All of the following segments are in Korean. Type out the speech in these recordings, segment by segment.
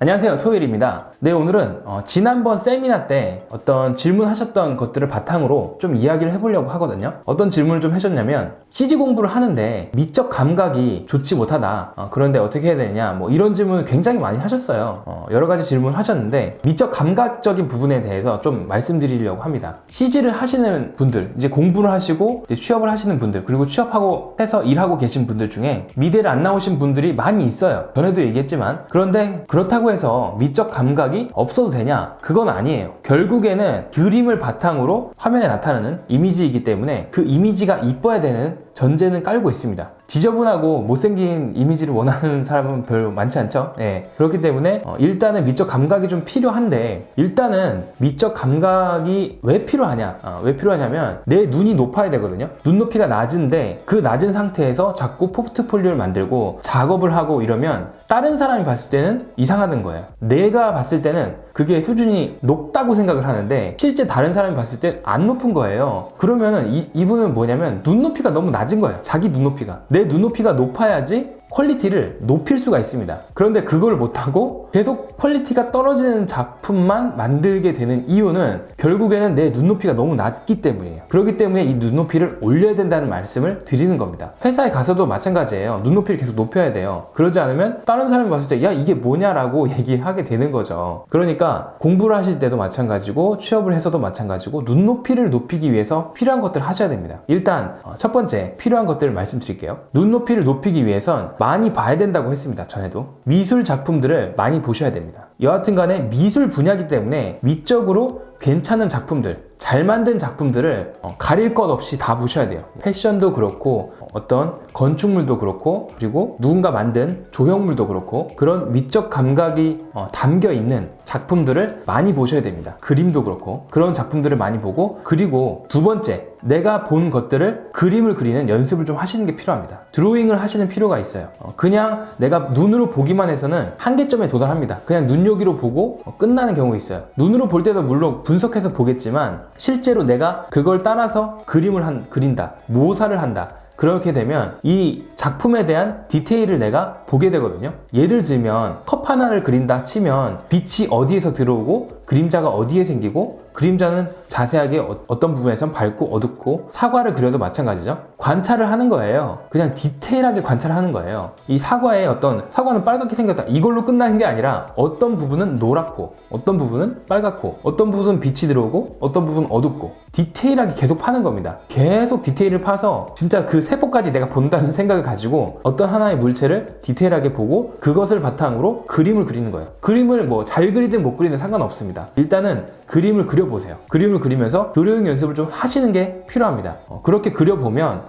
안녕하세요, 토요일입니다. 네, 오늘은 지난번 세미나 때 어떤 질문하셨던 것들을 바탕으로 좀 이야기를 해보려고 하거든요. 어떤 질문을 좀 하셨냐면 CG 공부를 하는데 미적 감각이 좋지 못하다, 그런데 어떻게 해야 되느냐, 뭐 이런 질문을 굉장히 많이 하셨어요. 여러 가지 질문을 하셨는데 미적 감각적인 부분에 대해서 좀 말씀드리려고 합니다. CG를 하시는 분들, 이제 공부를 하시고 이제 취업을 하시는 분들, 그리고 취업하고 해서 일하고 계신 분들 중에 미대를 안 나오신 분들이 많이 있어요. 전에도 얘기했지만. 그런데 그렇다고 해서 미적 감각이 없어도 되냐? 그건 아니에요. 결국에는 그림을 바탕으로 화면에 나타나는 이미지이기 때문에 그 이미지가 이뻐야 되는 전제는 깔고 있습니다. 지저분하고 못생긴 이미지를 원하는 사람은 별로 많지 않죠? 네. 그렇기 때문에 일단은 미적 감각이 좀 필요한데, 일단은 미적 감각이 왜 필요하냐? 왜 필요하냐면 내 눈이 높아야 되거든요. 눈높이가 낮은데 그 낮은 상태에서 자꾸 포트폴리오를 만들고 작업을 하고 이러면 다른 사람이 봤을 때는 이상하는 거예요. 내가 봤을 때는 그게 수준이 높다고 생각을 하는데 실제 다른 사람이 봤을 땐 안 높은 거예요. 그러면은 이분은 뭐냐면 눈높이가 너무 낮은 거예요. 자기 눈높이가. 내 눈높이가 높아야지 퀄리티를 높일 수가 있습니다. 그런데 그걸 못하고 계속 퀄리티가 떨어지는 작품만 만들게 되는 이유는 결국에는 내 눈높이가 너무 낮기 때문이에요. 그렇기 때문에 이 눈높이를 올려야 된다는 말씀을 드리는 겁니다. 회사에 가서도 마찬가지예요. 눈높이를 계속 높여야 돼요. 그러지 않으면 다른 사람이 봤을 때 야, 이게 뭐냐라고 얘기를 하게 되는 거죠. 그러니까 공부를 하실 때도 마찬가지고 취업을 해서도 마찬가지고 눈높이를 높이기 위해서 필요한 것들을 하셔야 됩니다. 일단 첫 번째 필요한 것들을 말씀드릴게요. 눈높이를 높이기 위해선 많이 봐야 된다고 했습니다. 전에도 미술 작품들을 많이 보셔야 됩니다. 여하튼 간에 미술 분야이기 때문에 미적으로 괜찮은 작품들, 잘 만든 작품들을 가릴 것 없이 다 보셔야 돼요. 패션도 그렇고 어떤 건축물도 그렇고 그리고 누군가 만든 조형물도 그렇고 그런 미적 감각이 담겨 있는 작품들을 많이 보셔야 됩니다. 그림도 그렇고 그런 작품들을 많이 보고, 그리고 두 번째, 내가 본 것들을 그림을 그리는 연습을 좀 하시는 게 필요합니다. 드로잉을 하시는 필요가 있어요. 그냥 내가 눈으로 보기만 해서는 한계점에 도달합니다. 그냥 눈여기로 보고 끝나는 경우가 있어요. 눈으로 볼 때도 물론 분석해서 보겠지만 실제로 내가 그걸 따라서 그림을 그린다, 모사를 한다, 그렇게 되면 이 작품에 대한 디테일을 내가 보게 되거든요. 예를 들면 컵 하나를 그린다 치면 빛이 어디에서 들어오고 그림자가 어디에 생기고, 그림자는 자세하게 어떤 부분에선 밝고 어둡고, 사과를 그려도 마찬가지죠. 관찰을 하는 거예요. 그냥 디테일하게 관찰을 하는 거예요. 이 사과는 빨갛게 생겼다, 이걸로 끝나는 게 아니라 어떤 부분은 노랗고 어떤 부분은 빨갛고 어떤 부분은 빛이 들어오고 어떤 부분은 어둡고, 디테일하게 계속 파는 겁니다. 계속 디테일을 파서 진짜 그 세포까지 내가 본다는 생각을 가지고 어떤 하나의 물체를 디테일하게 보고 그것을 바탕으로 그림을 그리는 거예요. 그림을 뭐 잘 그리든 못 그리든 상관없습니다. 일단은 그림을 그려보세요. 그림을 그리면서 드로잉 연습을 좀 하시는 게 필요합니다. 그렇게 그려보면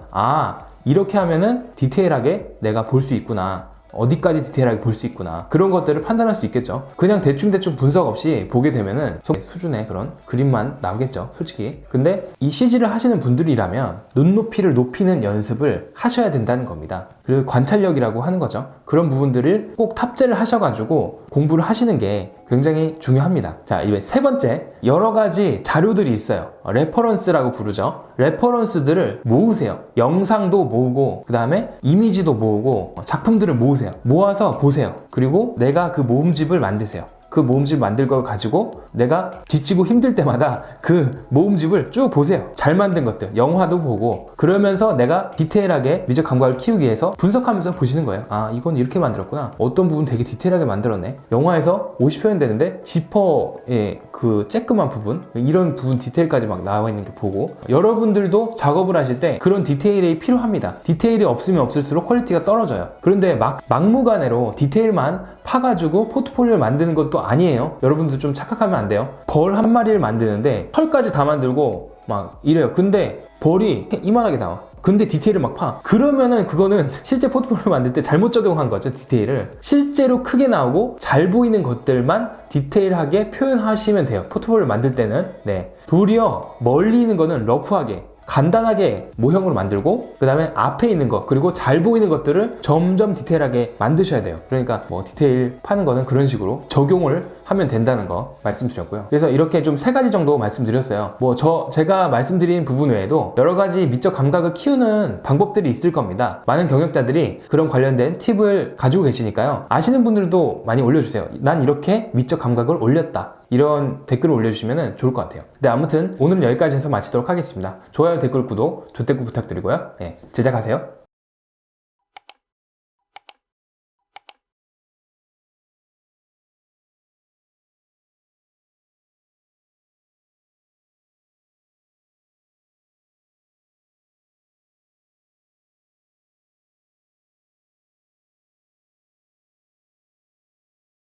이렇게 하면은 디테일하게 내가 볼 수 있구나, 어디까지 디테일하게 볼 수 있구나, 그런 것들을 판단할 수 있겠죠. 그냥 대충 분석 없이 보게 되면은 수준의 그런 그림만 나오겠죠, 솔직히. 근데 이 CG를 하시는 분들이라면 눈높이를 높이는 연습을 하셔야 된다는 겁니다. 그리고 관찰력이라고 하는 거죠. 그런 부분들을 꼭 탑재를 하셔가지고 공부를 하시는 게 굉장히 중요합니다. 자, 이제 세 번째, 여러 가지 자료들이 있어요. 레퍼런스라고 부르죠. 레퍼런스들을 모으세요. 영상도 모으고 그 다음에 이미지도 모으고 작품들을 모으세요. 모아서 보세요. 그리고 내가 그 모음집을 만드세요. 그 모음집 만들 걸 가지고 내가 지치고 힘들 때마다 그 모음집을 쭉 보세요. 잘 만든 것들, 영화도 보고, 그러면서 내가 디테일하게 미적 감각을 키우기 위해서 분석하면서 보시는 거예요. 이건 이렇게 만들었구나, 어떤 부분 되게 디테일하게 만들었네, 영화에서 50표현 되는데 지퍼의 그 쬐끄만 부분, 이런 부분 디테일까지 막 나와 있는 게 보고. 여러분들도 작업을 하실 때 그런 디테일이 필요합니다. 디테일이 없으면 없을수록 퀄리티가 떨어져요. 그런데 막무가내로 디테일만 파가지고 포트폴리오를 만드는 것도 아니에요. 여러분들 좀 착각하면 안 돼요. 벌 한 마리를 만드는데 털까지 다 만들고 막 이래요. 근데 벌이 이만하게 나와. 근데 디테일을 막 파. 그러면은 그거는 실제 포트폴리오 만들 때 잘못 적용한 거죠, 디테일을. 실제로 크게 나오고 잘 보이는 것들만 디테일하게 표현하시면 돼요, 포트폴리오 만들 때는. 도리어 멀리 있는 거는 러프하게 간단하게 모형으로 만들고, 그 다음에 앞에 있는 거 그리고 잘 보이는 것들을 점점 디테일하게 만드셔야 돼요. 그러니까 뭐 디테일 파는 거는 그런 식으로 적용을 하면 된다는 거 말씀드렸고요. 그래서 이렇게 좀 3가지 정도 말씀드렸어요. 뭐 제가 말씀드린 부분 외에도 여러 가지 미적 감각을 키우는 방법들이 있을 겁니다. 많은 경영자들이 그런 관련된 팁을 가지고 계시니까요. 아시는 분들도 많이 올려주세요. 난 이렇게 미적 감각을 올렸다. 이런 댓글을 올려주시면 좋을 것 같아요. 네, 아무튼 오늘은 여기까지 해서 마치도록 하겠습니다. 좋아요, 댓글, 구독, 조댓글 부탁드리고요. 네, 제작하세요.